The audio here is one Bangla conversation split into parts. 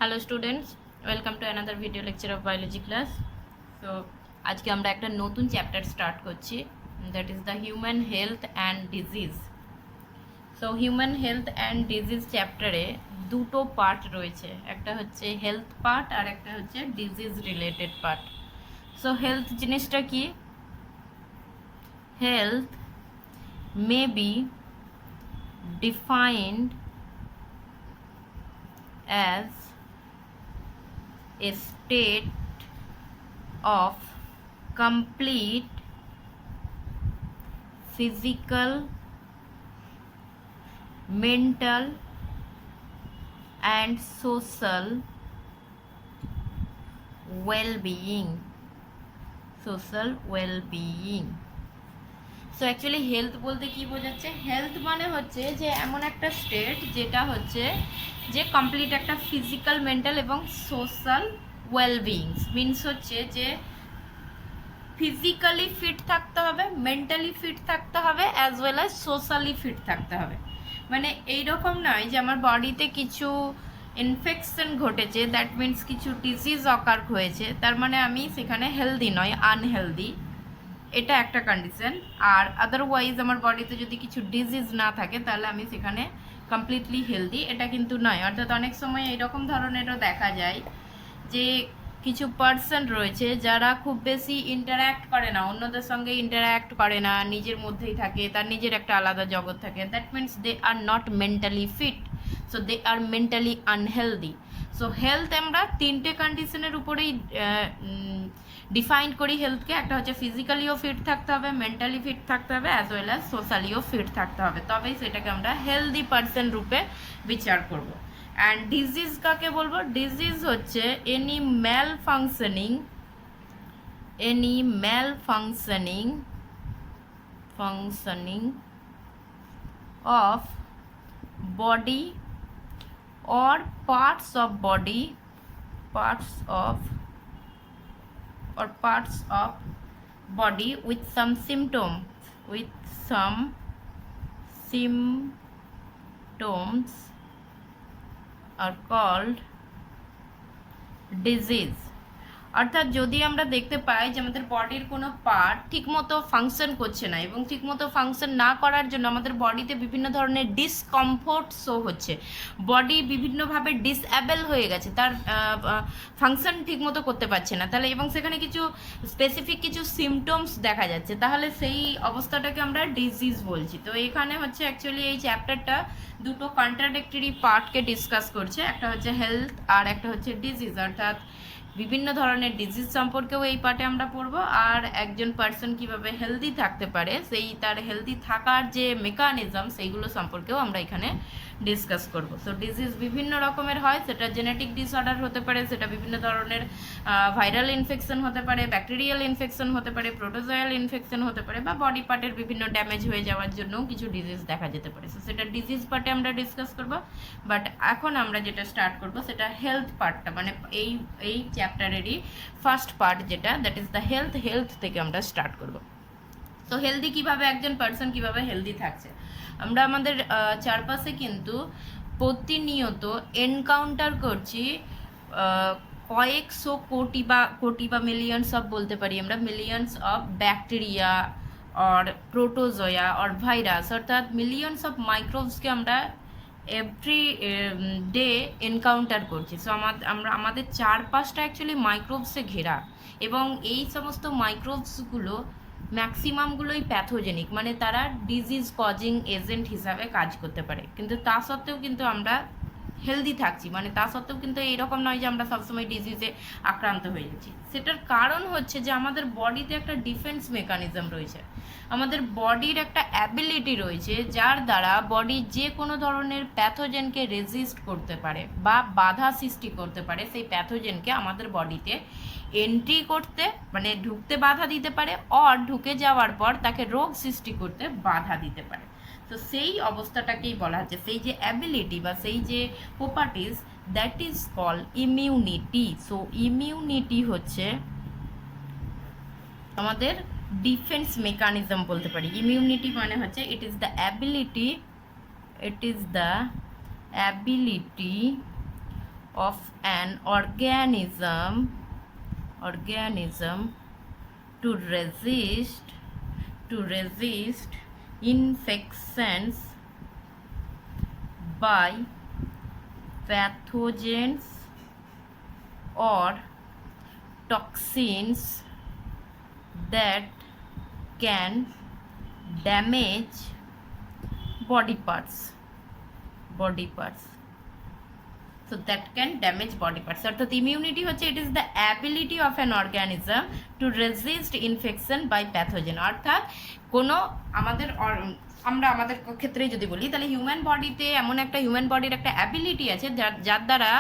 Hello students, welcome to another video lecture of biology class. So আজকে আমরা একটা নতুন চ্যাপ্টার স্টার্ট করছি, that is the human health and disease. So human health and disease চ্যাপ্টারে দুটো পার্ট রয়েছে, একটা হচ্ছে হেলথ পার্ট আর একটা হচ্ছে disease related part. So health জিনিসটা কি? Health may be defined as a state of complete physical, mental and social well-being. Social well-being. So actually health বলতে কি বোঝাচ্ছে? হেলথ মানে হচ্ছে যে এমন একটা স্টেট যেটা হচ্ছে যে কমপ্লিট একটা ফিজিক্যাল, মেন্টাল এবং সোশ্যাল ওয়েলবিইংস। মিনস হচ্ছে যে ফিজিক্যালি ফিট থাকতে হবে, মেন্টালি ফিট থাকতে হবে, as well as socially fit থাকতে হবে। মানে এইরকম নয় যে আমার বডিতে কিছু ইনফেকশন ঘটেছে, দ্যাট মিনস কিছু ডিজিজ অকার হয়েছে, তার মানে আমি সেখানে হেলদি নয়, আনহেলদি, এটা একটা কন্ডিশন। আর আদারওয়াইজ আমার বডিতে যদি কিছু ডিজিজ না থাকে তাহলে আমি সেখানে কমপ্লিটলি হেলদি, এটা কিন্তু নয়। অর্থাৎ অনেক সময় এরকম ধরনেরও দেখা যায় যে কিছু পার্সন রয়েছে যারা খুব বেশি ইন্টারঅ্যাক্ট করে না, অন্যদের সঙ্গে ইন্টারঅ্যাক্ট করে না, নিজের মধ্যেই থাকে, তার নিজের একটা আলাদা জগৎ থাকে, that means they are not mentally fit, so they are mentally unhealthy. So health আমরা তিনটে কন্ডিশনের উপরেই ডিফাইন করি হেলথকে। একটা হচ্ছে ফিজিক্যালিও ফিট থাকতে হবে, মেন্টালি ফিট থাকতে হবে, অ্যাজ ওয়েল অ্যাজ সোশ্যালিও ফিট থাকতে হবে, তবেই সেটাকে আমরা হেলদি পার্সন রূপে বিচার করব। অ্যান্ড ডিজিজ কাকে বলবো? ডিজিজ হচ্ছে any malfunctioning of body or parts of body with some symptoms are called disease. অর্থাৎ যদি আমরা দেখতে পাই যে আমাদের বডির কোনো পার্ট ঠিকমতো ফাংশন করছে না, এবং ঠিকমতো ফাংশন না করার জন্য আমাদের বডিতে বিভিন্ন ধরনের ডিসকমফোর্ট শো হচ্ছে, বডি বিভিন্নভাবে ডিসঅ্যাবল হয়ে গেছে, তার ফাংশন ঠিকমতো করতে পারছে না, তাহলে এবং সেখানে কিছু স্পেসিফিক কিছু সিমটমস দেখা যাচ্ছে, তাহলে সেই অবস্থাটাকে আমরা ডিজিজ বলছি। তো এখানে হচ্ছে অ্যাকচুয়ালি এই চ্যাপ্টারটা দুটো কন্ট্রাডিক্টরি পার্টকে ডিসকাস করছে, একটা হচ্ছে হেলথ আর একটা হচ্ছে ডিজিজ। অর্থাৎ বিভিন্ন ধরনের ডিজিজ সম্পর্কেও এই পার্টে আমরা পড়বো, আর একজন পার্সন কিভাবে হেলদি থাকতে পারে, সেই তার হেলদি থাকার যে মেকানিজম সেইগুলো সম্পর্কেও আমরা এখানে ডিসকাস করব। সো ডিজিজ বিভিন্ন রকমের হয়, সেটা জেনেটিক ডিসঅর্ডার হতে পারে, সেটা বিভিন্ন ধরনের ভাইরাল ইনফেকশন হতে পারে, ব্যাকটেরিয়াল ইনফেকশন হতে পারে, প্রোটোজোয়াল ইনফেকশন হতে পারে, বা বডি পার্টের বিভিন্ন ড্যামেজ হয়ে যাওয়ার জন্যও কিছু ডিজিজ দেখা যেতে পারে। সো সেটা ডিজিজ পার্টে আমরা ডিসকাস করব। বাট এখন আমরা যেটা স্টার্ট করব সেটা হেলথ পার্টটা, মানে এই চ্যাপ্টারেরই ফার্স্ট পার্ট যেটা, দ্যাট ইজ দ্য হেলথ থেকে আমরা স্টার্ট করব। তো হেলদি কিভাবে, একজন পার্সন কিভাবে হেলদি থাকছে, আমরা আমাদের চারপাশে কিন্তু প্রতিনিয়ত এনকাউন্টার করছি কয়েকশো কোটি বা মিলিয়নস অফ, বলতে পারি আমরা millions of bacteria or protozoa or virus, অর্থাৎ মিলিয়নস অফ মাইক্রোবসকে আমরা এভরি ডে এনকাউন্টার করছি। সো আমাদের চারপাশটা অ্যাকচুয়ালি মাইক্রোবসে ঘেরা, এবং এই সমস্ত মাইক্রোবসগুলো ম্যাক্সিমামগুলোই প্যাথোজেনিক, মানে তারা ডিজিজ কজিং এজেন্ট হিসাবে কাজ করতে পারে। কিন্তু তা সত্ত্বেও কিন্তু আমরা হেলদি থাকছি, মানে তা সত্ত্বেও কিন্তু এইরকম নয় যে আমরা সবসময় ডিজিজে আক্রান্ত হয়ে যাচ্ছি। সেটার কারণ হচ্ছে যে আমাদের বডিতে একটা ডিফেন্স মেকানিজম রয়েছে, আমাদের বডির একটা অ্যাবিলিটি রয়েছে যার দ্বারা বডি যে কোনো ধরনের প্যাথোজেনকে রেজিস্ট করতে পারে বা বাধা সৃষ্টি করতে পারে, সেই প্যাথোজেনকে আমাদের বডিতে এন্ট্রি করতে, মানে ঢুকতে বাধা দিতে পারে, অর ঢুকে যাওয়ার পর তাকে রোগ সৃষ্টি করতে বাধা দিতে পারে। তো সেই অবস্থাটাকেই বলা হচ্ছে, সেই যে অ্যাবিলিটি বা সেই যে properties, that is call immunity. So immunity হচ্ছে আমাদের ডিফেন্স মেকানিজম বলতে পারি। ইমিউনিটি মানে হচ্ছে it is the ability of an organism to resist infections by pathogens or toxins that can damage body parts. So that can damage body parts. অর্থাৎ ইমিউনিটি হচ্ছে it is the ability of an organism to resist infection by pathogen. অর্থাৎ কোনো আমরা আমাদের ক্ষেত্রে যদি বলি তাহলে হিউম্যান বডিতে এমন একটা হিউম্যান বডির একটা অ্যাবিলিটি আছে যার দ্বারা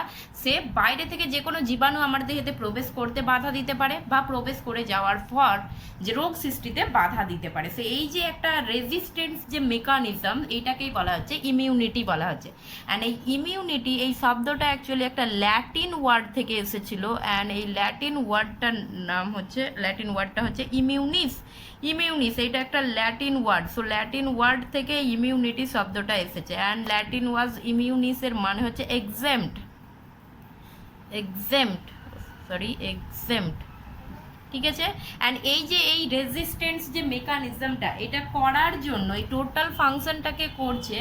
সে বাইরে থেকে যে কোনো জীবাণু আমার দেহেতে প্রবেশ করতে বাধা দিতে পারে বা প্রবেশ করে যাওয়ার পর যে রোগ সৃষ্টিতে বাধা দিতে পারে। সো এই যে একটা রেজিস্ট্যান্স যে মেকানিজম এইটাকেই বলা হচ্ছে ইমিউনিটি বলা হচ্ছে। অ্যান্ড এই ইমিউনিটি এই শব্দটা অ্যাকচুয়ালি একটা ল্যাটিন ওয়ার্ড থেকে এসেছিল। অ্যান্ড এই ল্যাটিন ওয়ার্ডটা হচ্ছে ইমিউনিস। এইটা একটা Latin word. So Latin word থেকে ইমিউনিটি শব্দটা এসেছে। অ্যান্ড ল্যাটিন ওয়াজ ইমিউনিসের মানে হচ্ছে এক্সেম্পট, ঠিক আছে। অ্যান্ড এই যে এই রেজিস্ট্যান্স যে মেকানিজমটা এটা করার জন্য এই টোটাল ফাংশনটাকে করছে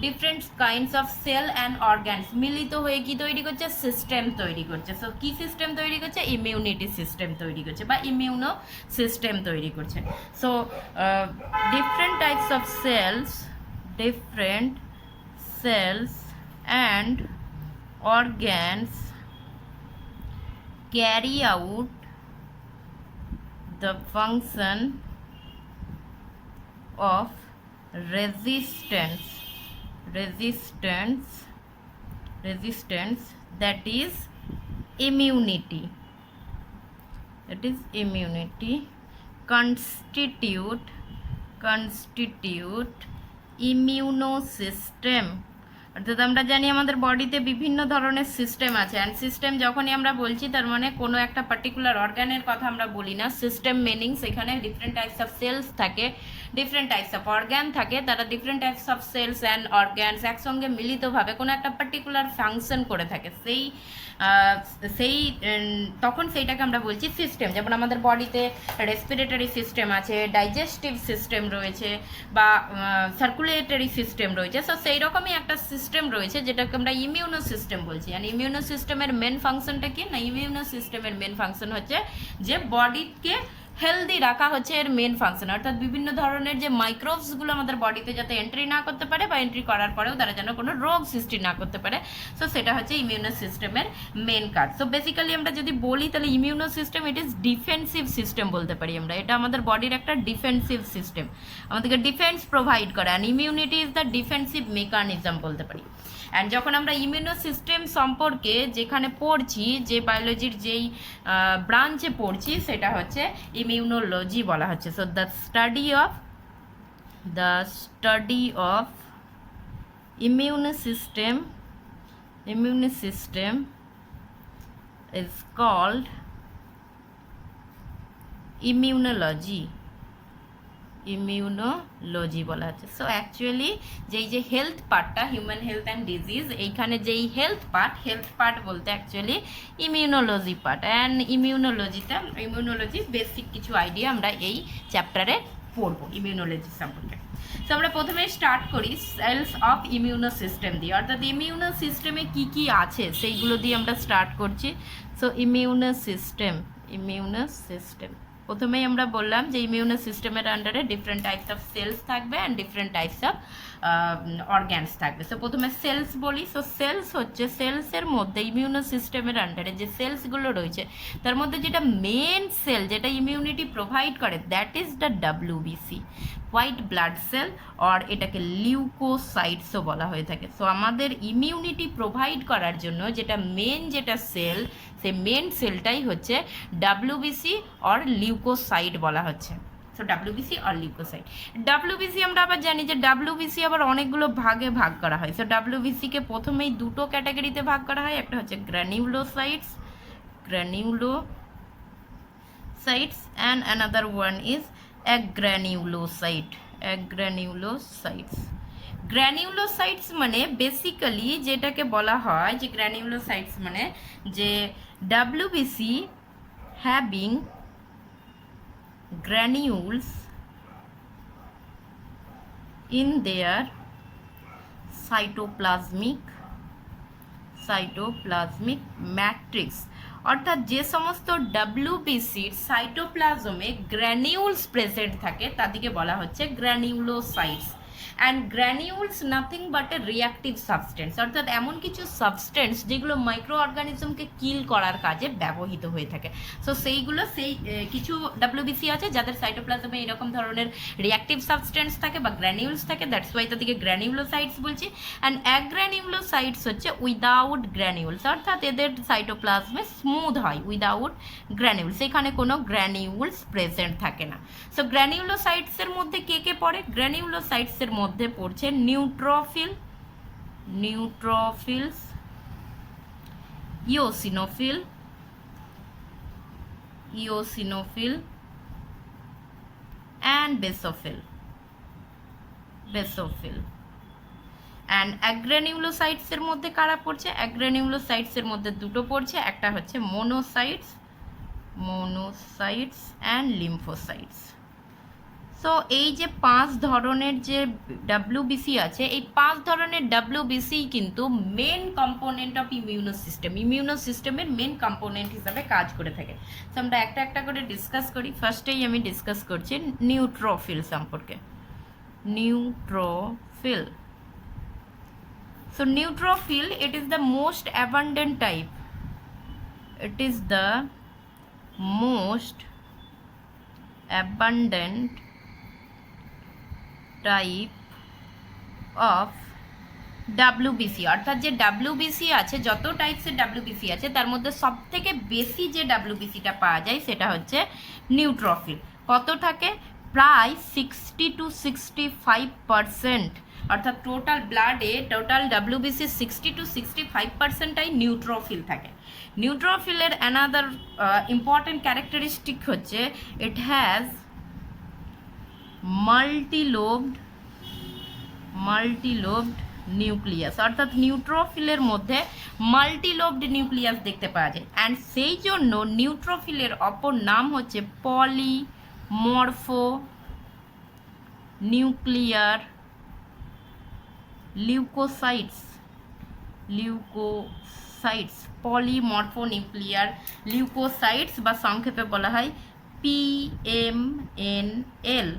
different kinds of cell and organs মিলিত হয়ে কি তৈরি করছে, সিস্টেম তৈরি করছে। সো কি সিস্টেম তৈরি করছে, ইমিউনিটি সিস্টেম তৈরি করছে বা ইমিউনো সিস্টেম তৈরি করছে। So different types of cells and organs carry out the function of resistance that is immunity constitute immunosystem। অর্থাৎ আমরা জানি আমাদের বডিতে বিভিন্ন ধরনের সিস্টেম আছে। অ্যান্ড সিস্টেম যখনই আমরা বলছি তার মানে কোনো একটা পার্টিকুলার অর্গানের কথা আমরা বলি না। সিস্টেম মিনিং সেখানে ডিফারেন্ট টাইপস অফ সেলস থাকে, ডিফারেন্ট টাইপস অফ অর্গান থাকে, তারা different types of cells and organs একসঙ্গে মিলিতভাবে কোনো একটা পার্টিকুলার ফাংশন করে থাকে। তখন সেইটাকে আমরা বলছি সিস্টেম। যেমন আমাদের বডিতে রেসপিরেটরি সিস্টেম আছে, ডাইজেস্টিভ সিস্টেম রয়েছে বা সার্কুলেটরি সিস্টেম রয়েছে। সো সেই রকমই একটা সিস্টেম রয়েছে যেটাকে আমরা ইমিউনো সিস্টেম বলছি। আর ইমিউনো সিস্টেমের মেন ফাংশনটা কি না, ইমিউনো সিস্টেমের মেন ফাংশন হচ্ছে যে বডিকে হেলদি রাখা হচ্ছে এর মেন ফাংশন। অর্থাৎ বিভিন্ন ধরনের যে মাইক্রোবসগুলো আমাদের বডিতে যাতে এন্ট্রি না করতে পারে বা এন্ট্রি করার পরেও তারা যেন কোনো রোগ সৃষ্টি না করতে পারে। সো সেটা হচ্ছে ইমিউনো সিস্টেমের মেন কাজ। সো বেসিক্যালি আমরা যদি বলি তাহলে immuno system it is defensive system বলতে পারি আমরা। এটা আমাদের বডির একটা ডিফেন্সিভ সিস্টেম, আমাদেরকে ডিফেন্স প্রোভাইড করে। And immunity is the defensive mechanism বলতে পারি। অ্যান্ড যখন আমরা ইমিউনো সিস্টেম সম্পর্কে যেখানে পড়ছি, যে বায়োলজির যেই ব্রাঞ্চে পড়ছি সেটা হচ্ছে ইমিউনোলজি বলা হচ্ছে। So the study of immune system is called immunology বলা হচ্ছে। সো অ্যাকচুয়ালি যেই যে হেলথ পার্টটা, হিউম্যান হেলথ অ্যান্ড ডিজিজ, এইখানে যেই হেলথ পার্ট বলতে actually immunology part. And immunology basic কিছু আইডিয়া আমরা এই চ্যাপ্টারে পড়বো ইমিউনোলজি সম্পর্কে। তো আমরা প্রথমে স্টার্ট করি সেলস অফ ইমিউনো সিস্টেম দিয়ে। অর্থাৎ ইমিউনো সিস্টেমে কি কি আছে সেইগুলো দিয়ে আমরা স্টার্ট করছি। সো ইমিউনো সিস্টেম প্রথমেই আমরা বললাম যে ইমিউনো সিস্টেমের আন্ডারে ডিফারেন্ট টাইপস অফ সেলস থাকবে and different types of organs থাকবে। সো প্রথমে সেলস বলি। সো সেলস হচ্ছে সেলসের মধ্যে ইমিউনো সিস্টেমের আন্ডারে যে সেলসগুলো রয়েছে তার মধ্যে যেটা মেন সেল যেটা ইমিউনিটি প্রোভাইড করে দ্যাট ইজ দ্য WBC, হোয়াইট ব্লাড সেল, আর এটাকে লিউকোসাইটসও বলা হয়ে থাকে। সো আমাদের ইমিউনিটি প্রোভাইড করার জন্য যেটা সেল, সেই মেন সেলটাই হচ্ছে WBC অর লিউকোসাইট বলা হচ্ছে। সো WBC আর লিউকোসাইট। WBC আমরা আবার জানি যে WBC আবার অনেকগুলো ভাগে ভাগ করা হয়। সো WBCকে প্রথমেই দুটো ক্যাটাগরিতে ভাগ করা হয়। একটা হচ্ছে granulocytes and another one is অ্যাগ্রানিউলোসাইটস। গ্র্যানিউলোসাইটস মানে বেসিক্যালি যেটাকে বলা হয় যে গ্র্যানিউলোসাইটস মানে যে WBC having granules in their cytoplasmic matrix অর্থাৎ যে সমস্ত ডাব্লিউবিসির সাইটোপ্লাজমে গ্র্যানিউলস প্রেজেন্ট থাকে তাদেরকে বলা হচ্ছে granulocytes. And granules nothing but a reactive substance, অর্থাৎ এমন কিছু সাবস্টেন্স যেগুলো মাইক্রো অর্গানিজমকে কিল করার কাজে ব্যবহৃত হয়ে থাকে। সো সেইগুলো কিছু ডাব্লিউবিসি আছে যাদের সাইটোপ্লাজমে এরকম ধরনের রিয়াক্টিভ সাবস্টেন্স থাকে বা গ্র্যানিউলস থাকে, দ্যাটস ওয়াই তাদেরকে গ্র্যানিউলোসাইটস বলছি। অ্যান্ড অ্যাগ্র্যানিউলোসাইটস হচ্ছে উইদাউট গ্র্যানিউলস, অর্থাৎ এদের সাইটোপ্লাজমে স্মুথ হয় উইদাউট গ্র্যানিউলস, এখানে কোনো গ্র্যানিউলস প্রেজেন্ট থাকে না। সো গ্র্যানিউলোসাইটসের মধ্যে কে কে পড়ে? গ্র্যানিউলোসাইটসের মধ্যে পড়ছে neutrophils, eosinophil and basophil. And অ্যাগ্রানিউলোসাইটসের মধ্যে কারা পড়ছে? অ্যাগ্রানিউলোসাইটসের মধ্যে দুটো পড়ছে, একটা হচ্ছে মোনোসাইটস অ্যান্ড লিম্ফোসাইটস। সো এই যে 5 ধরনের যে ডাব্লিউবিসি আছে, এই 5 ধরনের ডাব্লিউবিসি কিন্তু মেন কম্পোনেন্ট অফ ইমিউনো সিস্টেমের মেন কম্পোনেন্ট হিসাবে কাজ করে থাকে। সো আমরা একটা একটা করে ডিসকাস করি। ফার্স্টেই আমি ডিসকাস করছি নিউট্রোফিল সম্পর্কে। Neutrophil, so neutrophil, it is the most abundant type, it is the most abundant type of WBC, অর্থাৎ যে ডাব্লিউবিসি আছে, যত টাইপসের ডাব্লিউবিসি আছে তার মধ্যে সব থেকে বেশি যে ডাব্লিউবিসিটা পাওয়া যায় সেটা হচ্ছে নিউট্রোফিল। কত থাকে? প্রায় 60 to 65%, অর্থাৎ টোটাল ব্লাডে টোটাল ডাব্লিউবিসি 60 to 65%টাই নিউট্রোফিল থাকে। নিউট্রোফিলের অ্যানাদার ইম্পর্টেন্ট ক্যারেক্টারিস্টিক হচ্ছে ইট হ্যাজ মাল্টিলোবড নিউক্লিয়াস, অর্থাৎ নিউট্রোফিলের মধ্যে মাল্টিলোবড নিউক্লিয়াস দেখতে পাওয়া যায়। অ্যান্ড সেই জন্য নিউট্রোফিলের অপর নাম হচ্ছে পলিমরফো নিউক্লিয়ার লিউকোসাইটস। পলিমরফোনিউক্লিয়ার লিউকোসাইটস বা সংক্ষেপে বলা হয় PMNL।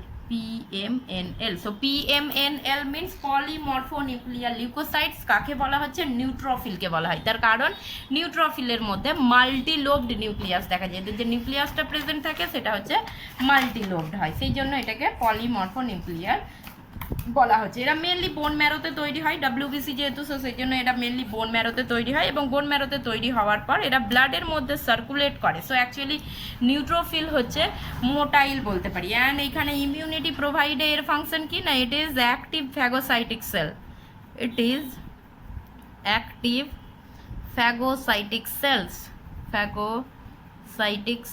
So PMNL means polymorphonuclear leucocytes. কাকে বলা হচ্ছে? নিউট্রোফিলকে বলা হয়। তার কারণ নিউট্রোফিলের মধ্যে মাল্টিলোবড নিউক্লিয়াস দেখা যায়, যে নিউক্লিয়াসটা প্রেজেন্ট থাকে সেটা হচ্ছে মাল্টিলোবড হয়, সেই জন্য এটাকে পলিমরফোনিউক্লিয়ার বলা হচ্ছে। এরা মেনলি বোন ম্যারোতে তৈরি হয়, ডাব্লিউবিসি যেহেতু, সো সেই জন্য এটা মেনলি বোন ম্যারোতে তৈরি হয়, এবং বোন ম্যারোতে তৈরি হওয়ার পর এরা ব্লাডের মধ্যে সার্কুলেট করে। সো অ্যাকচুয়ালি নিউট্রোফিল হচ্ছে মোটাইল বলতে পারি। অ্যান্ড এইখানে ইমিউনিটি প্রোভাইডে এর ফাংশন কি না? It is active phagocytic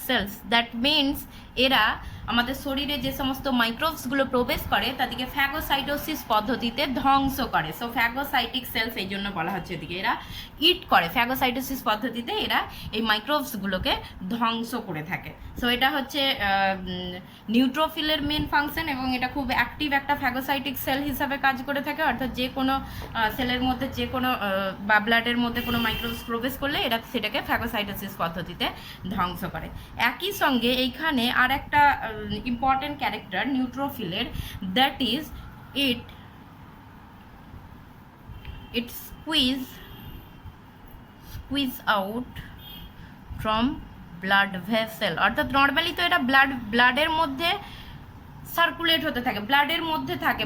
cells. That means এরা আমাদের শরীরে যে সমস্ত মাইক্রোবসগুলো প্রবেশ করে তাদেরকে ফ্যাগোসাইটোসিস পদ্ধতিতে ধ্বংস করে। সো ফ্যাগোসাইটিক সেলস এই জন্য বলা হচ্ছে, এদিকে এরা ইট করে, ফ্যাগোসাইটোসিস পদ্ধতিতে এরা এই মাইক্রোবসগুলোকে ধ্বংস করে থাকে। সো এটা হচ্ছে নিউট্রোফিলের মেন ফাংশন, এবং এটা খুব অ্যাক্টিভ একটা ফ্যাগোসাইটিক সেল হিসাবে কাজ করে থাকে। অর্থাৎ যে কোনো সেলের মধ্যে যে কোনো বা ব্লাডের মধ্যে কোনো মাইক্রোবস প্রবেশ করলে এরা সেটাকে ফ্যাগোসাইটোসিস পদ্ধতিতে ধ্বংস করে। একই সঙ্গে এইখানে আর একটা ইম্পর্টেন্ট ক্যারেক্টার নিউট্রোফিলের, that is it squeeze out from blood vessel. অর্থাৎ নর্মালি তো এটা ব্লাডের মধ্যে সার্কুলেট হতে থাকে,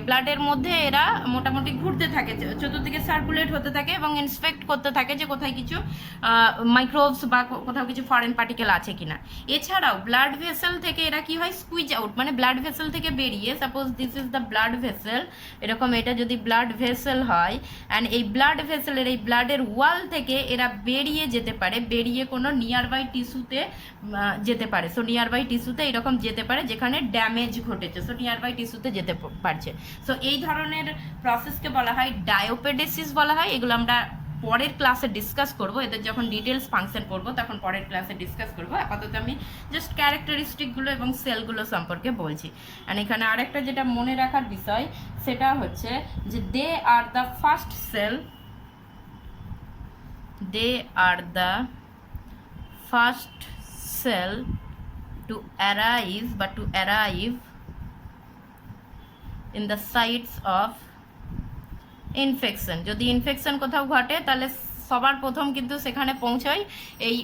ব্লাডের মধ্যে এরা মোটামুটি ঘুরতে থাকে, চতুর্দিকে সার্কুলেট হতে থাকে এবং ইন্সপেক্ট করতে থাকে যে কোথায় কিছু মাইক্রোবস বা কোথাও কিছু ফরেন পার্টিকেল আছে কিনা। এছাড়াও ব্লাড ভেসেল থেকে এরা কি হয়? স্কুইজ আউট, মানে ব্লাড ভেসেল থেকে বেরিয়ে, suppose this is the blood vessel, এরকম এটা যদি ব্লাড ভেসেল হয়, অ্যান্ড এই ব্লাড ভেসেলের এই ব্লাডের ওয়াল থেকে এরা বেরিয়ে যেতে পারে, বেরিয়ে কোনো নিয়ারবাই টিস্যুতে যেতে পারে। সো নিয়ারবাই টিস্যুতে এরকম যেতে পারে যেখানে ড্যামেজ ঘটেছে। সো নিয়ার বাই টিস্যুতে যেতে পারছে। সো এই ধরনের প্রসেসকে বলা হয় ডায়োপেডেসিস বলা হয়। এগুলো আমরা পরের ক্লাসে ডিসকাস করব, এদের যখন ডিটেলস ফাংশন করব তখন পরের ক্লাসে ডিসকাস করব। আপাতত আমি জাস্ট ক্যারেক্টারিস্টিকগুলো এবং সেলগুলো সম্পর্কে বলছি। অ্যান্ড এখানে আরেকটা যেটা মনে রাখার বিষয় সেটা হচ্ছে যে they are the first cell, they are the first cell to arrive in the sites of infection. যদি ইনফেকশন কোথাও ঘটে তাহলে সবার প্রথম কিন্তু সেখানে পৌঁছয় এই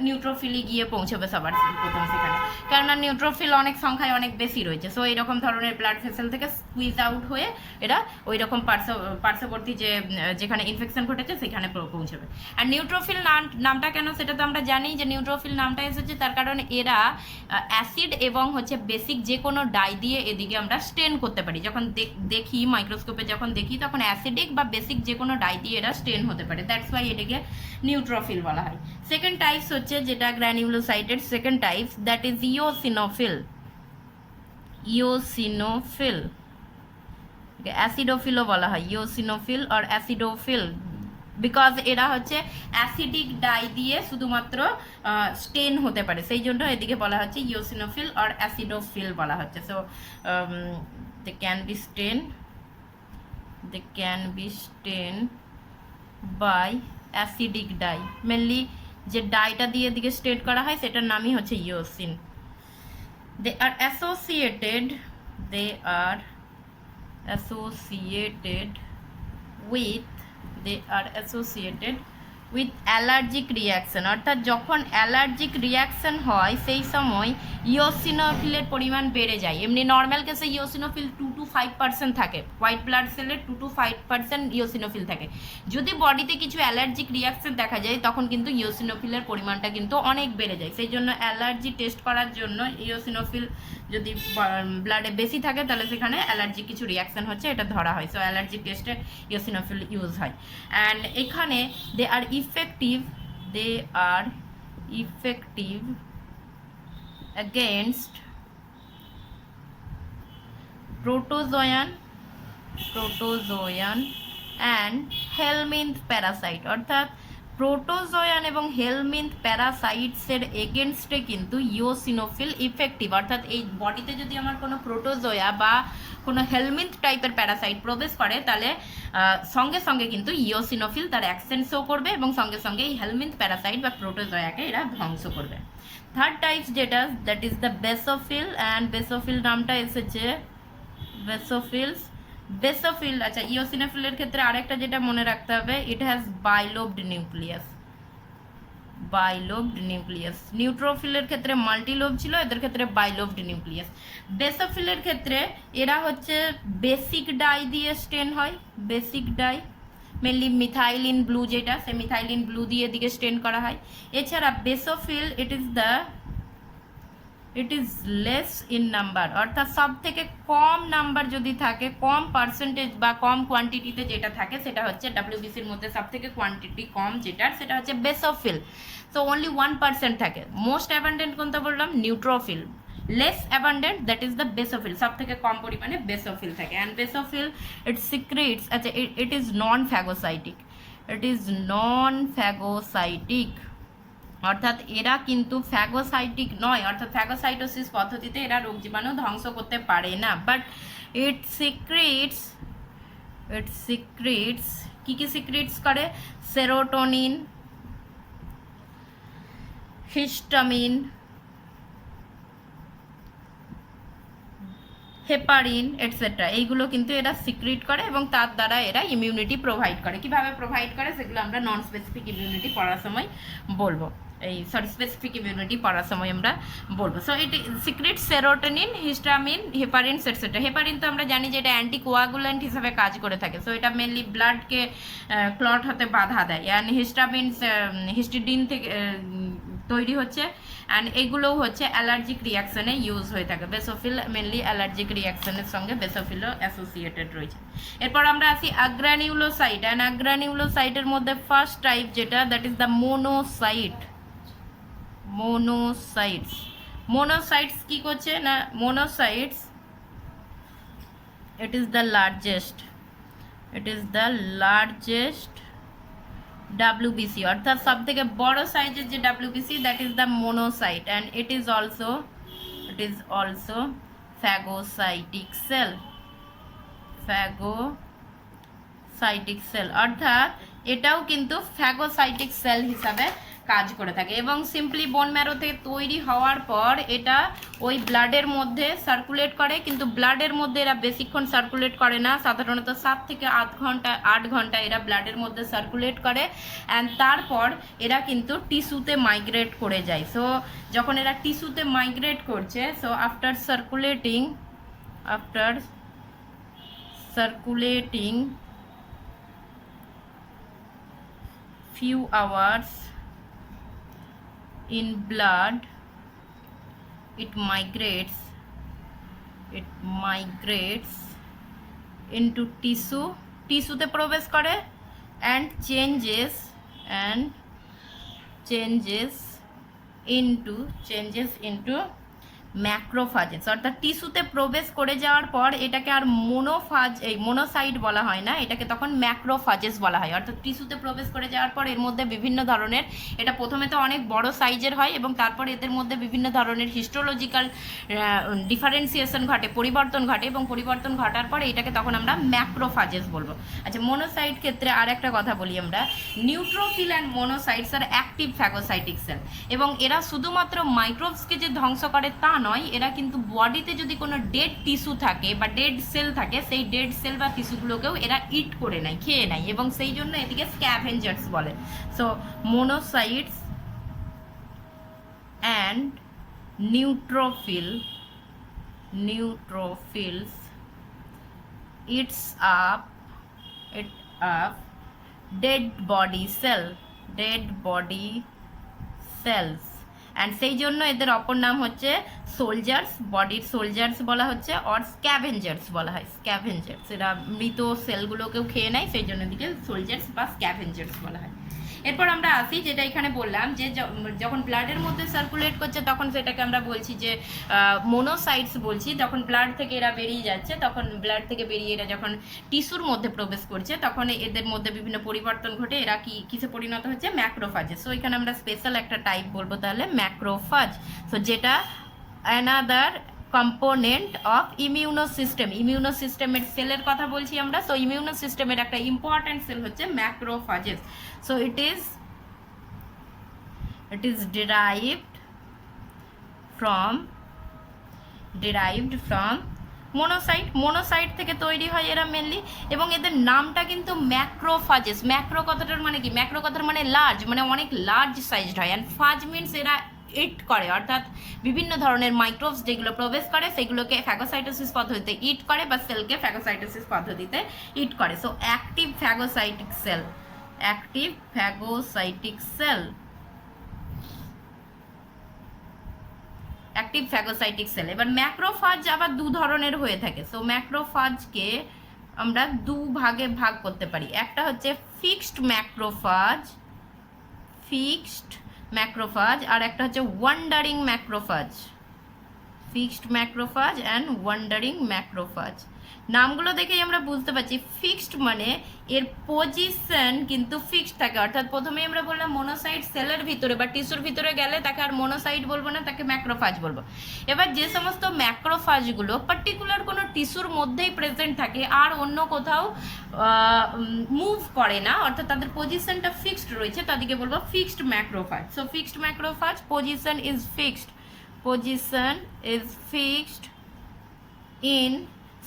নিউট্রোফিলি গিয়ে পৌঁছবে সবার প্রথম সেখানে, কেননা নিউট্রোফিল অনেক সংখ্যায় অনেক বেশি রয়েছে। সো এইরকম ধরনের ব্লাড ভেসেল থেকে স্কুইজ আউট হয়ে এরা ওই রকম পার্শ্ববর্তী যেখানে ইনফেকশন ঘটেছে সেখানে পৌঁছবে। আর নিউট্রোফিল নামটা কেন সেটা তো আমরা জানি যে নিউট্রোফিল নামটা এসেছে তার কারণ এরা অ্যাসিড এবং হচ্ছে বেসিক যে কোনো ডাই দিয়ে এদিকে আমরা স্টেন করতে পারি। যখন দেখি মাইক্রোস্কোপে যখন দেখি তখন অ্যাসিডিক বা বেসিক যে কোনো ডাই দিয়ে এরা স্টেন হতে পারে, দ্যাটস ওয়াই এটাকে নিউট্রোফিল বলা হয়। সেকেন্ড টাইপস হচ্ছে যেটা granulocyted second types, that is eosinophil. Eosinophil অ্যাসিডোফিলও বলা হয়, ইওসিনোফিল আর অ্যাসিডোফিল, বিকজ এরা হচ্ছে অ্যাসিডিক ডাই দিয়ে শুধুমাত্র স্টেন হতে পারে, সেই জন্য এদিকে বলা হচ্ছে ইওসিনোফিল আর অ্যাসিডোফিল বলা হচ্ছে। So they can be stain by acidic dye. Mainly যে ডাইটা দিয়ে এদিকে স্টেট করা হয় সেটার নামই হচ্ছে eosin. They are associated with allergic reaction, অর্থাৎ যখন অ্যালার্জিক রিয়াকশন হয় সেই সময় ইওসিনোফিলের পরিমাণ বেড়ে যায়। এমনি নর্মাল কেসে ইওসিনোফিল 2 to 5% থাকে, হোয়াইট ব্লাড সেলের 2 to 5% ইওসিনোফিল থাকে। যদি বডিতে কিছু অ্যালার্জিক রিয়াকশন দেখা যায় তখন কিন্তু ইওসিনোফিলের পরিমাণটা কিন্তু অনেক বেড়ে যায়। সেই জন্য অ্যালার্জি টেস্ট করার জন্য ইওসিনোফিল যদি ব্লাডে বেশি থাকে তাহলে সেখানে অ্যালার্জি কিছু রিয়াকশন হচ্ছে এটা ধরা হয়। সো অ্যালার্জি টেস্টে ইওসিনোফিল ইউজ হয়। অ্যান্ড এখানে দে আর effective against protozoan and helminth parasite, অর্থাৎ প্রোটোজোয়ান এবং হেলমিন্থ প্যারাসাইটসের এগেনস্টে কিন্তু ইওসিনোফিল ইফেক্টিভ। অর্থাৎ এই বডিতে যদি আমার কোনো প্রোটোজোয়া বা কোনো হেলমিন্থ টাইপের প্যারাসাইট প্রবেশ করে তাহলে সঙ্গে সঙ্গে কিন্তু ইওসিনোফিল তার অ্যাকশন শো করবে এবং সঙ্গে সঙ্গে এই হেলমিন্থ প্যারাসাইট বা প্রোটোজোয়াকে এরা ধ্বংস করবে। থার্ড টাইপস যেটা, that is the basophil. And basophil নামটা এসেছে বেসোফিল। আচ্ছা, ইওসিনোফিলের ক্ষেত্রে আরেকটা যেটা মনে রাখতে হবে, ইট হ্যাজ বাইলোবড নিউক্লিয়াস। নিউট্রোফিলের ক্ষেত্রে মাল্টিলোব ছিল, এদের ক্ষেত্রে বাইলোবড নিউক্লিয়াস। বেসোফিলের ক্ষেত্রে এরা হচ্ছে বেসিক ডাই দিয়ে স্টেন হয়, basic die mainly methylene blue, যেটা সে মিথাইলিন ব্লু দিয়ে এদিকে স্টেন করা হয়। এছাড়া basophil it is less in number, অর্থাৎ সব থেকে কম নাম্বার যদি থাকে, কম পার্সেন্টেজ বা কম কোয়ান্টিটিতে যেটা থাকে সেটা হচ্ছে ডাব্লিউবিসির মধ্যে সব থেকে কোয়ান্টিটি কম যেটা সেটা হচ্ছে বেসোফিল। সো অনলি 1% থাকে। মোস্ট অ্যাবান্ডেন্ট কোনটা বললাম? Neutrophil. Less abundant that is the basophil, সব থেকে কম পরিমাণে বেসোফিল থাকে। অ্যান্ড বেসোফিল ইট সিক্রেটস, আচ্ছা ইট ইজ নন ফ্যাগোসাইটিক, অর্থাৎ এরা কিন্তু ফ্যাগোসাইটিক নয়, অর্থাৎ ফ্যাগোসাইটোসিস পদ্ধতিতে এরা রোগ জীবাণু ধ্বংস করতে পারে না। বাট ইট সিক্রেটস কি সিক্রেটস করে? সেরোটোনিন, হিস্টামিন, হেপারিন এটসেট্রা, এইগুলো কিন্তু এরা সিক্রেট করে এবং তার দ্বারা এরা ইমিউনিটি প্রোভাইড করে। কিভাবে প্রোভাইড করে সেগুলো আমরা নন স্পেসিফিক ইমিউনিটি পড়ার সময় বলবো, স্পেসিফিক ইমিউনিটি পড়ার সময় আমরা বলবো। So it secrete serotonin, histamine, heparins etcetera. Heparin তো আমরা জানি যে এটা অ্যান্টিকোয়াগুলেন্ট হিসাবে কাজ করে থাকে। সো এটা মেনলি ব্লাডকে ক্লট হতে বাধা দেয়। অ্যান্ড হিস্টিডিন থেকে তৈরি হচ্ছে। অ্যান্ড এগুলোও হচ্ছে অ্যালার্জিক রিয়াকশানে ইউজ হয়ে থাকে। বেসোফিল মেনলি অ্যালার্জিক রিয়াকশানের সঙ্গে বেসোফিলও অ্যাসোসিয়েটেড রয়েছে। এরপর আমরা আসি আগ্রানিউলোসাইট। অ্যান্ড আগ্রানিউলোসাইটের মধ্যে ফার্স্ট টাইপ যেটা, দ্যাট ইজ দ্য মোনোসাইটস কি করছে না, it is the largest, it is the largest WBC অর্থাৎ সব থেকে বড় সাইজের যে WBC, that is the monocyte, and it is also phagocytic cell, phagocytic cell অর্থাৎ এটাও কিন্তু phagocytic cell হিসাবে কাজ করে থাকে। এবং সিম্পলি বোন ম্যারো থেকে তৈরি হওয়ার পর এটা ওই ব্লাডের মধ্যে সার্কুলেট করে, কিন্তু ব্লাডের মধ্যে এরা বেশিক্ষণ সার্কুলেট করে না, সাধারণত 7 থেকে 8 ঘন্টা এরা ব্লাডের মধ্যে সার্কুলেট করে, অ্যান্ড তারপর এরা কিন্তু টিস্যুতে মাইগ্রেট করে যায়। সো যখন এরা টিস্যুতে মাইগ্রেট করছে, so after circulating few hours in blood, it migrates into টিস্যুতে প্রবেশ করে, and changes into ম্যাক্রোফাজেস। অর্থাৎ টিস্যুতে প্রবেশ করে যাওয়ার পর এটাকে আর মোনোসাইট বলা হয় না, এটাকে তখন ম্যাক্রোফাজেস বলা হয়। অর্থাৎ টিস্যুতে প্রবেশ করে যাওয়ার পর এর মধ্যে বিভিন্ন ধরনের, এটা প্রথমে তো অনেক বড় সাইজের হয় এবং তারপর এদের মধ্যে বিভিন্ন ধরনের হিস্টোলজিক্যাল ডিফারেন্সিয়েশন ঘটে, পরিবর্তন ঘটে, এবং পরিবর্তন ঘটার পর এটাকে তখন আমরা ম্যাক্রোফাজেস বলবো। আচ্ছা, মোনোসাইট ক্ষেত্রে আর একটা কথা বলি আমরা, neutrophil and monocytes are active phagocytic cell, এবং এরা শুধুমাত্র মাইক্রোবসকে যে ধ্বংস করে তা নয়, এরা কিন্তু বডিতে যদি কোনো ডেড টিস্যু থাকে বা ডেড সেল থাকে, সেই ডেড সেল বা টিস্যুগুলোকেও এরা ইট করে নেয়, খেয়ে নেয়, এবং সেই জন্য এদিকে স্ক্যাভেঞ্জার্স বলে। So monocytes and neutrophils eats up dead body cells, and সেই জন্য এদের অপর নাম হচ্ছে সোলজার্স, বডির সোলজার্স বলা হচ্ছে, অর স্ক্যাভেঞ্জার্স বলা হয়। স্ক্যাভেঞ্জার্স, এরা মৃত সেলগুলোকেও খেয়ে নেয়, সেই জন্য এদিকে সোলজার্স বা স্ক্যাভেঞ্জার্স বলা হয়। এরপর আমরা আসি, যেটা এখানে বললাম যে যখন ব্লাডের মধ্যে সার্কুলেট করছে তখন সেটাকে আমরা বলছি যে মোনোসাইটস বলছি। যখন ব্লাড থেকে এরা বেরিয়ে যাচ্ছে, তখন ব্লাড থেকে বেরিয়ে এরা যখন টিস্যুর মধ্যে প্রবেশ করছে, তখন এদের মধ্যে বিভিন্ন পরিবর্তন ঘটে, এরা কিসে পরিণত হচ্ছে? ম্যাক্রোফাজে। সো এখানে আমরা স্পেশাল একটা টাইপ বলবো তাহলে ম্যাক্রোফাজ। সো যেটা অ্যানাদার কম্পোনেন্ট অফ ইমিউনো সিস্টেমের সেলের কথা বলছি আমরা। সো ইমিউনো সিস্টেমের একটা ইম্পর্ট্যান্ট সেল হচ্ছে macrophages. So it is derived from monocyte থেকে তৈরি হয় এরা মেনলি, এবং এদের নামটা কিন্তু ম্যাক্রোফাজেস। ম্যাক্রো কথাটার মানে কি? ম্যাক্রো কথার মানে লার্জ, মানে অনেক লার্জ সাইজড হয়, অ্যান্ড ফাজ মিনস এরা ইট করে, অর্থাৎ বিভিন্ন ধরনের মাইক্রোবস যেগুলো প্রবেশ করে সেগুলোকে ফ্যাগোসাইটোসিস পদ্ধতিতে ইট করে, বা সেলকে ফ্যাগোসাইটোসিস পদ্ধতিতে ইট করে। So active phagocytic cell. এবার ম্যাক্রোফাজ আবার দু ধরনের হয়ে থাকে। সো ম্যাক্রোফাজকে আমরা দু ভাগে ভাগ করতে পারি। একটা হচ্ছে ফিক্সড ম্যাক্রোফাজ, আর একটা হচ্ছে ওয়ান্ডারিং ম্যাক্রোফাজ। নামগুলো দেখেই আমরা বুঝতে পারছি, ফিক্সড মানে এর পজিশন কিন্তু ফিক্সড থাকে। অর্থাৎ প্রথমেই আমরা বললাম মোনোসাইট সেলের ভিতরে বা টিস্যুর ভিতরে গেলে তাকে আর মোনোসাইট বলবো না, তাকে ম্যাক্রোফাজ বলবো। এবার যে সমস্ত ম্যাক্রোফাজগুলো পার্টিকুলার কোনো টিস্যুর মধ্যেই প্রেজেন্ট থাকে আর অন্য কোথাও মুভ করে না, অর্থাৎ তাদের পজিশনটা ফিক্সড রয়েছে, তাদেরকে বলবো fixed macrophage. So fixed macrophage, position is fixed in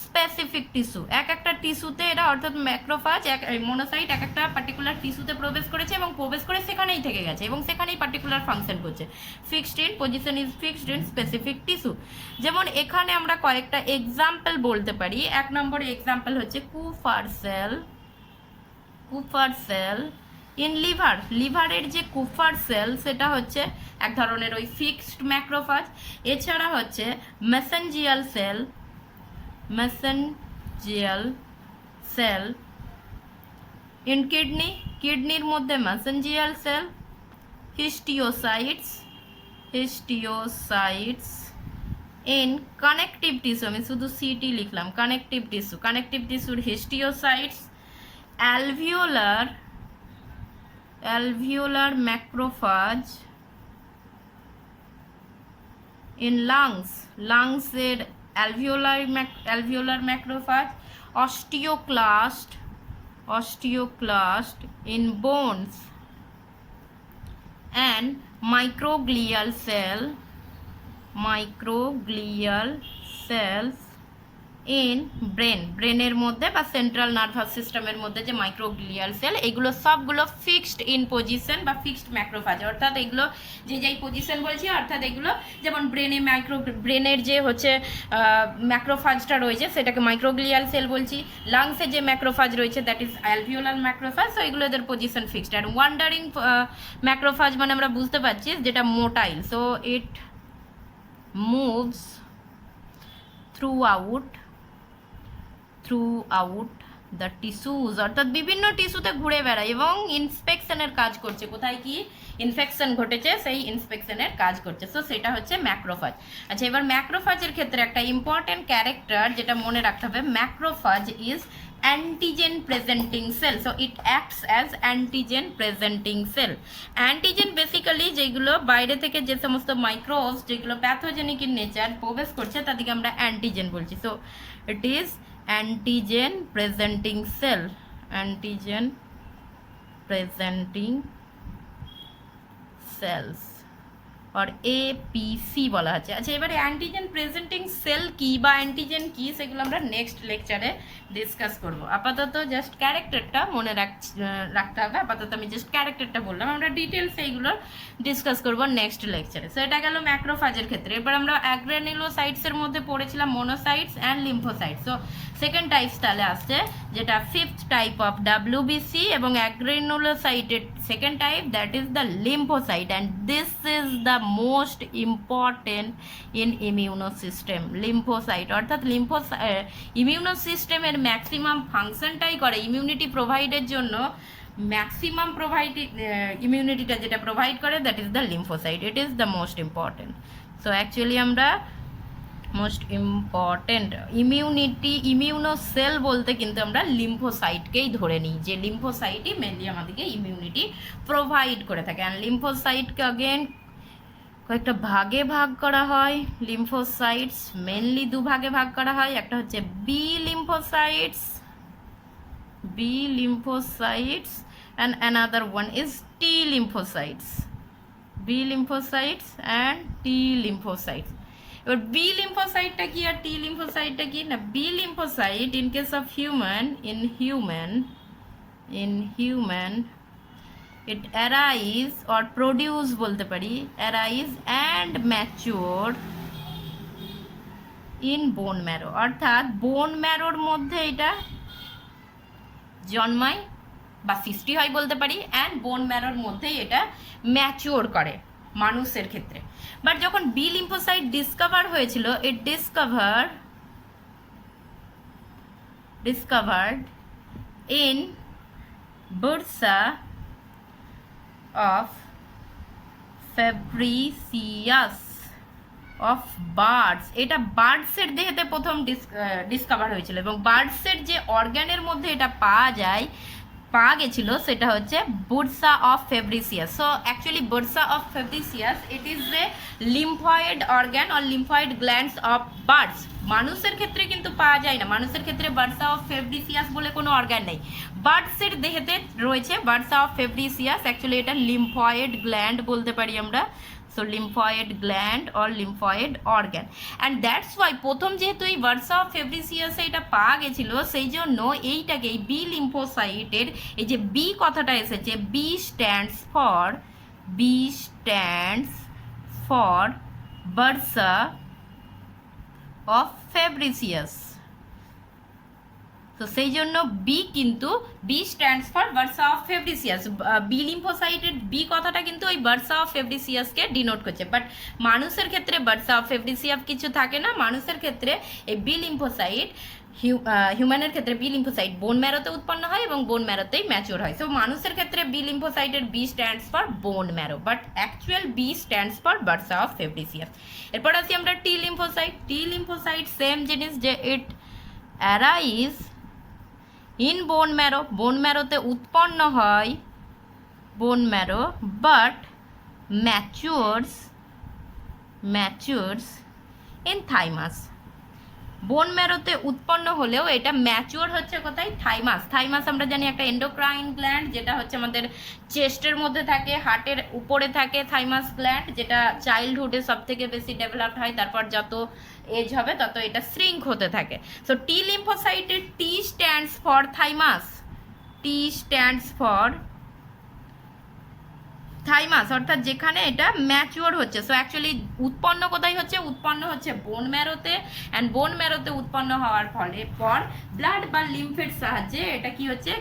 specific tissue. একটা টিস্যুতে এরা, অর্থাৎ ম্যাক্রোফাজ মোনোসাইট এক একটা পার্টিকুলার টিস্যুতে প্রবেশ করেছে এবং প্রবেশ করে সেখানেই থেকে গেছে এবং সেখানেই পার্টিকুলার ফাংশন করছে। Position is fixed in specific tissue. যেমন এখানে আমরা কয়েকটা এক্সাম্পল বলতে পারি। এক নম্বরে এক্সাম্পল হচ্ছে কুপার সেল ইন লিভারের যে কুপার সেল সেটা হচ্ছে এক ধরনের ওই ফিক্সড ম্যাক্রোফাজ। এছাড়া হচ্ছে মেসেঞ্জিয়াল সেল ইন কিডনির মধ্যে mesangial cell. Histiocytes in connective tissue, আমি শুধু সিটি লিখলাম, কানেকটিভ টিস্যুর হিস্টিওসাইটস, অ্যালভিওলার ম্যাক্রোফাজ ইন লাংসের alveolar macrophage, osteoclast in bones and microglial cells in ব্রেনের মধ্যে বা সেন্ট্রাল নার্ভাস সিস্টেমের মধ্যে যে মাইক্রোগ্লিয়াল সেল, এগুলো সবগুলো ফিক্সড ইন পজিশন বা ফিক্সড ম্যাক্রোফাজ, অর্থাৎ এগুলো যেই পজিশন বলছি, অর্থাৎ এগুলো যেমন ব্রেনের যে হচ্ছে ম্যাক্রোফাজটা রয়েছে সেটাকে মাইক্রোগ্লিয়াল সেল বলছি, লাংসে যে ম্যাক্রোফাজ রয়েছে দ্যাট ইজ অ্যালভিওলার ম্যাক্রোফাজ, তো এগুলো এদের পজিশন ফিক্সড। আর ওয়ান্ডারিং ম্যাক্রোফাজ মানে আমরা বুঝতে পারছি যেটা motile, so it moves throughout the tissues, অর্থাৎ বিভিন্ন টিস্যুতে ঘুরে বেড়ায় এবং ইন্সপেকশনের কাজ করছে, কোথায় কি ইনফেকশন ঘটেছে সেই ইন্সপেকশনের কাজ করছে, সো সেটা হচ্ছে ম্যাক্রোফাজ। আচ্ছা, এবার ম্যাক্রোফাজের ক্ষেত্রে একটা ইম্পর্টেন্ট ক্যারেক্টার যেটা মনে রাখতে হবে, macrophage is antigen presenting cell, so it acts as antigen presenting cell. Antigen basically যেগুলো বাইরে থেকে যে সমস্ত মাইক্রোবস যেগুলো প্যাথোজেনিক ইন নেচার প্রবেশ করছে তাদেরকে আমরা অ্যান্টিজেন বলছি, so it is antigen presenting cells और APC বলা আছে। আচ্ছা, এবারে অ্যান্টিজেন প্রেজেন্টিং সেল কি বা অ্যান্টিজেন কি সেগুলো আমরা নেক্সট লেকচারে ডিসকাস করব। আপাতত জাস্ট ক্যারেক্টারটা মনে রাখতে হবে, আপাতত আমি জাস্ট ক্যারেক্টারটা বললাম, আমরা ডিটেলস এইগুলো ডিসকাস করব নেক্সট লেকচারে। সো এটা গেল ম্যাক্রোফাজের ক্ষেত্রে। এবার আমরা অ্যাগ্রানুলোসাইটসের মধ্যে পড়েছিলাম monocytes and lymphocytes, so second types তাহলে আসছে যেটা ফিফথ টাইপ অফ WBC এবং অ্যাগ্রানুলোসাইটের second type that is the lymphocyte, and this is the most important in immuno system. Lymphocyte অর্থাৎ ইমিউনোসিস্টেমের ম্যাক্সিমাম ফাংশনটাই করে ইমিউনিটি প্রোভাইডের জন্য, ম্যাক্সিমাম ইমিউনিটিটা যেটা প্রোভাইড করে is is the lymphocyte, it is the most important. So actually আমরা মোস্ট ইম্পর্টেন্ট ইমিউনোসেল বলতে কিন্তু আমরা লিম্ফোসাইটকেই ধরে নিই, যে লিম্ফোসাইটই মেনলি আমাদেরকে ইমিউনিটি প্রোভাইড করে থাকে। অ্যান্ড লিম্ফোসাইটকে আগেন কয়েকটা ভাগে ভাগ করা হয়। লিম্ফোসাইটস মেনলি দুভাগে ভাগ করা হয়, একটা হচ্ছে B lymphocytes and another one is T lymphocytes, B lymphocytes and T lymphocytes। এবার বি লিম্ফোসাইটটা কি আর টি লিম্ফোসাইটটা কি না, B lymphocyte in case of human it arise or produce বলতে পারি, arise and mature in bone marrow, অর্থাৎ বোন ম্যারোর মধ্যে এটা জন্মায় বা সৃষ্টি হয় বলতে পারি, অ্যান্ড বোন ম্যারোর মধ্যেই এটা ম্যাচিওর করে মানুষের ক্ষেত্রে। বাট যখন বি লিম্ফোসাইট ডিসকভার হয়েছিল, it discovered in bursa of Fabricius of birds, এটা বার্ডসের দেহেতে প্রথম ডিসকভার হয়েছিল, এবং বার্ডসের যে অর্গ্যানের মধ্যে এটা পাওয়া গেছিল সেটা হচ্ছে bursa of Fabricius. So actually bursa of Fabricius it is a lymphoid organ or lymphoid glands of birds. মানুষের ক্ষেত্রে কিন্তু পাওয়া যায় না, মানুষের ক্ষেত্রে বার্সা অফ ফেব্রিসিয়াস বলে কোনো অর্গ্যান নেই, বার্ডসের দেহেতে রয়েছে বার্সা অফ ফেব্রিসিয়াস, অ্যাকচুয়ালি এটা লিম্ফয়েড গ্ল্যান্ড বলতে পারি আমরা। So lymphoid gland or lymphoid organ, and that's why প্রথম যেহেতু এই বার্সা অফ ফেব্রিসিয়াসে এটা পাওয়া গেছিল, সেই জন্য এইটাকে এই বি লিম্ফোসাইটের এই যে বি কথাটা এসেছে, B stands for bursa of Fabricius. তো সেই জন্য বি কিন্তু B stands for bursa of Fabricius, B লিম্ফোসাইটের বি কথাটা কিন্তু ওই বার্সা অফ ফেব্রিসিয়াসকে ডিনোট করছে। বাট মানুষের ক্ষেত্রে বার্সা অফ ফেব্রিসিয়াস কিছু থাকে না, মানুষের ক্ষেত্রে এই বি লিম্ফোসাইট হিউম্যানের ক্ষেত্রে বি লিম্ফোসাইট বোন ম্যারোতে উৎপন্ন হয় এবং বোন ম্যারোতেই ম্যাচিওর হয়। সো মানুষের ক্ষেত্রে বি লিম্ফোসাইটের B stands for bone marrow, but actual B stands for bursa of Fabricius. এরপর আসি আমরা T lymphocyte. T lymphocyte same জিনিস, যে it arise in bone marrow, bone ম্যারোতে উৎপন্ন হয় bone marrow, but matures in thymus. Bone ম্যারোতে উৎপন্ন হলেও এটা ম্যাচিওর হচ্ছে কোথায়? থাইমাস। থাইমাস আমরা জানি একটা এন্ডোক্রাইন গ্ল্যান্ড, যেটা হচ্ছে আমাদের চেস্টের মধ্যে থাকে, হার্টের উপরে থাকে থাইমাস গ্ল্যান্ড, যেটা চাইল্ডহুডে সব থেকে বেশি ডেভেলপড হয়, তারপর যত এজ হবে তত এটা শ্রিঙ্ক হতে থাকে। সো টি লিম্ফোসাইটের T stands for thymus, T stands for thymus, অর্থাৎ যেখানে এটা ম্যাচিওর হচ্ছে। সো অ্যাকচুয়ালি উৎপন্ন কোথায় হচ্ছে? উৎপন্ন হচ্ছে বোন ম্যারোতে, অ্যান্ড বোন ম্যারোতে উৎপন্ন হওয়ার ফলে পর ব্লাড বা লিম্ফের সাহায্যে এটা কি হচ্ছে?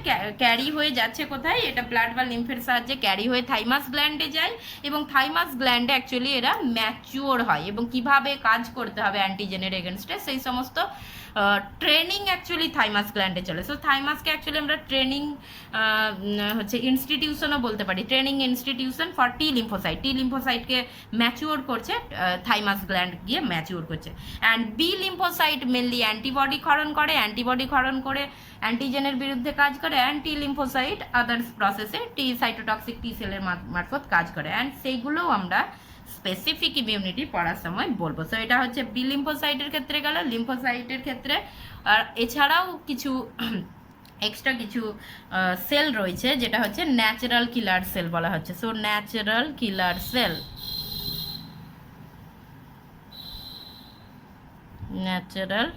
ক্যারি হয়ে যাচ্ছে কোথায়? এটা ব্লাড বা লিম্ফের সাহায্যে ক্যারি হয়ে থাইমাস গ্ল্যান্ডে যায়, এবং থাইমাস গ্ল্যান্ডে অ্যাকচুয়ালি এরা ম্যাচিওর হয়, এবং কিভাবে কাজ করতে হবে অ্যান্টিজেনের এগেনস্টে সেই সমস্ত ট্রেনিং অ্যাকচুয়ালি থাইমাস গ্ল্যান্ডে চলে। সো থাইমাসকে অ্যাকচুয়ালি আমরা ট্রেনিং হচ্ছে ইনস্টিটিউশনও বলতে পারি, training institution for T lymphocyte. T লিম্ফোসাইটকে ম্যাচিওর করছে থাইমাস গ্ল্যান্ড গিয়ে ম্যাচিওর করছে। And B lymphocyte mainly antibody ক্ষরণ করে, অ্যান্টিবডি ক্ষরণ করে অ্যান্টিজেনের বিরুদ্ধে কাজ করে, অ্যান্ড টি লিম্ফোসাইট আদার্স প্রসেসে টি সাইটোটক্সিক টি সেলের মারফত কাজ করে, অ্যান্ড সেইগুলোও আমরা স্পেসিফিক ইমিউনিটি পড়ার সময় বলবো। সো এটা হচ্ছে বি লিম্ফোসাইটের ক্ষেত্রে গেল। লিম্ফোসাইটের ক্ষেত্রে আর এছাড়াও কিছু এক্সট্রা কিছু সেল রয়েছে, যেটা হচ্ছে ন্যাচারাল কিলার সেল বলা হচ্ছে। So natural killer sell, natural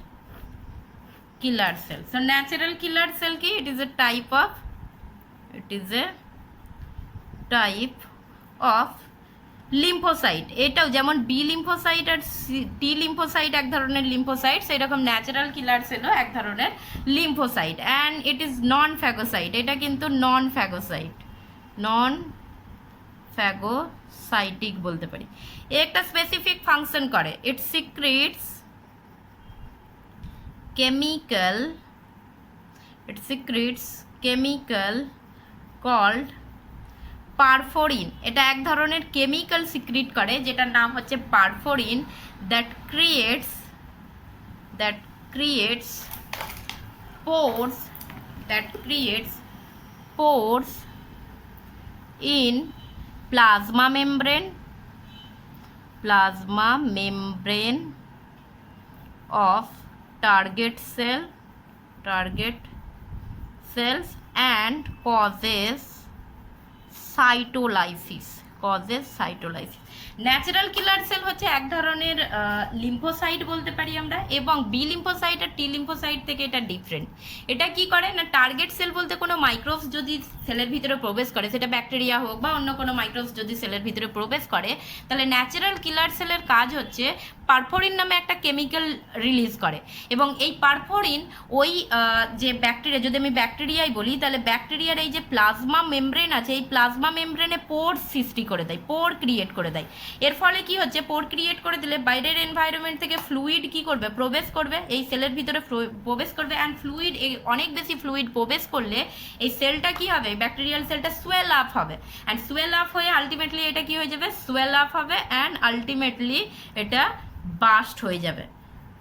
killer sell. So natural killer sell কি? ইট is A type of lymphocyte. এটাও যেমন বি লিম্ফোসাইট আর টি লিম্ফোসাইট এক ধরনের লিম্ফোসাইট, সেই রকম ন্যাচারাল কিলার সেলও এক ধরনের lymphocyte, and it is non phagocyte. এটা কিন্তু নন ফ্যাগোসাইটিক বলতে পারি। একটা স্পেসিফিক ফাংশন করে, it secretes chemical called perforin. এটা এক ধরনের কেমিক্যাল সিক্রিট করে যেটার নাম হচ্ছে perforin, that creates pores in plasma membrane of target cells and causes cytolysis. Natural killer cell হচ্ছে এক ধরনের লিম্ফোসাইট বলতে পারি আমরা, এবং বি লিম্ফোসাইট আর টি লিম্ফোসাইট থেকে এটা ডিফারেন্ট। এটা কি করে না, টার্গেট সেল বলতে কোনো মাইক্রোবস যদি সেলের ভিতরে প্রবেশ করে, সেটা ব্যাকটেরিয়া হোক বা অন্য কোনো মাইক্রোবস যদি সেলের ভিতরে প্রবেশ করে, তাহলে ন্যাচারাল কিলার সেলের কাজ হচ্ছে পারফোরিন নামে একটা কেমিক্যাল রিলিজ করে, এবং এই পারফোরিন ওই যে ব্যাকটেরিয়া, যদি আমি ব্যাকটেরিয়াই বলি, তাহলে ব্যাকটেরিয়ার এই যে প্লাজমা মেমব্রেন আছে, এই প্লাজমা মেমব্রেনে পোর সৃষ্টি করে দেয়, পোর ক্রিয়েট করে দেয়। এর ফলে কি হচ্ছে, পোর ক্রিয়েট করে দিলে বাইরের এনভায়রনমেন্ট থেকে ফ্লুইড কি করবে, প্রবেশ করবে, এই সেলের ভিতরে প্রবেশ করবে, অ্যান্ড ফ্লুইড, অনেক বেশি ফ্লুইড প্রবেশ করলে এই সেলটা কি হবে, ব্যাকটেরিয়াল সেলটা সোয়েল আপ হবে, অ্যান্ড সোয়েল আপ হয়ে আলটিমেটলি এটা কি হয়ে যাবে, সোয়েল আপ হবে, অ্যান্ড আলটিমেটলি এটা বাস্ট হয়ে যাবে।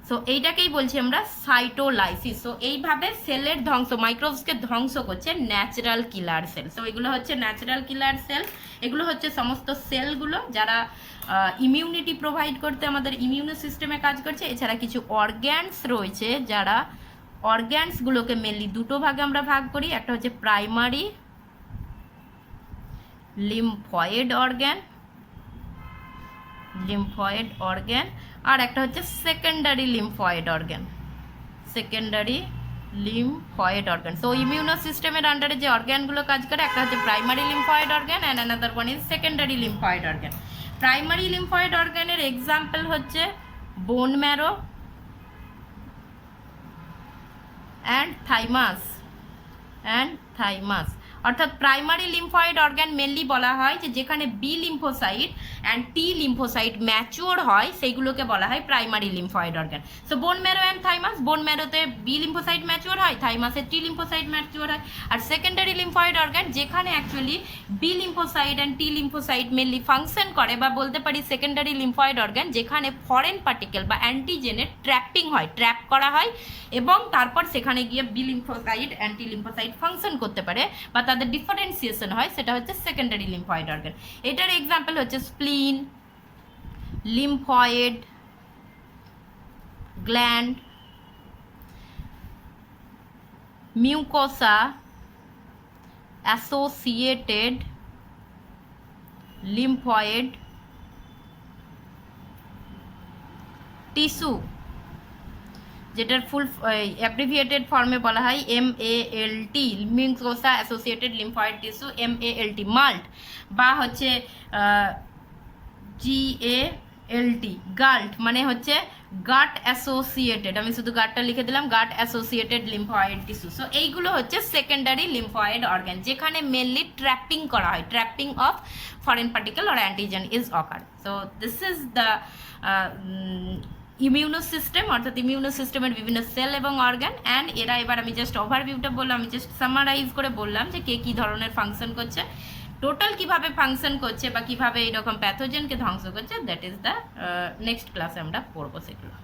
সো এইটাকেই বলছি আমরা সাইটোলাইসিস। সো এইভাবে সেলের ধ্বংস, মাইক্রোবসকে ধ্বংস করছে ন্যাচারাল কিলার সেল। সো এগুলো হচ্ছে ন্যাচারাল কিলার সেল। এগুলো হচ্ছে সমস্ত সেলগুলো যারা ইমিউনিটি প্রোভাইড করতে আমাদের ইমিউনো সিস্টেমে কাজ করছে। এছাড়া কিছু অর্গ্যানস রয়েছে, যারা অর্গ্যানসগুলোকে মেনলি দুটো ভাগে আমরা ভাগ করি। একটা হচ্ছে প্রাইমারি লিম্ফয়েড অর্গ্যান, আর একটা হচ্ছে secondary lymphoid organ. So immuno system আন্ডারে যে অর্গ্যানগুলো কাজ করে, একটা হচ্ছে primary lymphoid organ and another one is secondary lymphoid organ. Primary lymphoid অর্গ্যানের এক্সাম্পল হচ্ছে বোন ম্যারো অ্যান্ড থাইমাস, অর্থাৎ প্রাইমারি লিম্ফয়েড অর্গান মেনলি বলা হয় যে যেখানে B lymphocyte and T lymphocyte mature হয় সেইগুলোকে বলা হয় primary lymphoid organ. So bone marrow and thymus, bone ম্যারোতে বি লিম্ফোসাইট ম্যাচিওর হয়, থাইমাসে টি লিম্ফোসাইট ম্যাচিওর হয়। আর সেকেন্ডারি লিম্ফয়েড অর্গান যেখানে actually B lymphocyte and T lymphocyte mainly function করে, বা বলতে পারি সেকেন্ডারি লিম্ফয়েড অর্গান যেখানে ফরেন পার্টিকেল বা অ্যান্টিজেনের ট্র্যাপিং হয়, ট্র্যাপ করা হয়, এবং তারপর সেখানে গিয়ে B lymphocyte and T lymphocyte function করতে পারে বা তাদের ডিফারেন্সিয়েশন হয়, সেটা হচ্ছে সেকেন্ডারি লিম্ফয়েড অর্গান। এটার এক্সাম্পল হচ্ছে spleen, lymphoid gland, mucosa associated lymphoid tissue, যেটার ফুল অ্যাব্রিভিয়েটেড ফর্মে বলা হয় MALT, mucosa associated lymphoid tissue, MALT, MALT, বা হচ্ছে GALT, গাল্ট, মানে হচ্ছে গাট অ্যাসোসিয়েটেড, আমি শুধু গাটটা লিখে দিলাম, গাট অ্যাসোসিয়েটেড লিম্ফয়েড টিস্যু। সো এইগুলো হচ্ছে সেকেন্ডারি লিম্ফয়েড অর্গান যেখানে মেনলি ট্র্যাপিং করা হয়, trapping of foreign particle or antigen is ochre. So this is the immuno system, অর্থাৎ ইমিউনো সিস্টেমের বিভিন্ন সেল এবং অর্গান। অ্যান্ড এরা, এবার আমি জাস্ট ওভারভিউটা বললাম, আমি জাস্ট সামারাইজ করে বললাম যে কে কী ধরনের ফাংশন করছে, টোটাল কিভাবে ফাংশন করছে বা কিভাবে এইরকম প্যাথোজেনকে ধ্বংস করছে, দ্যাট ইজ দ্য নেক্সট ক্লাসে আমরা পড়বো সেগুলো।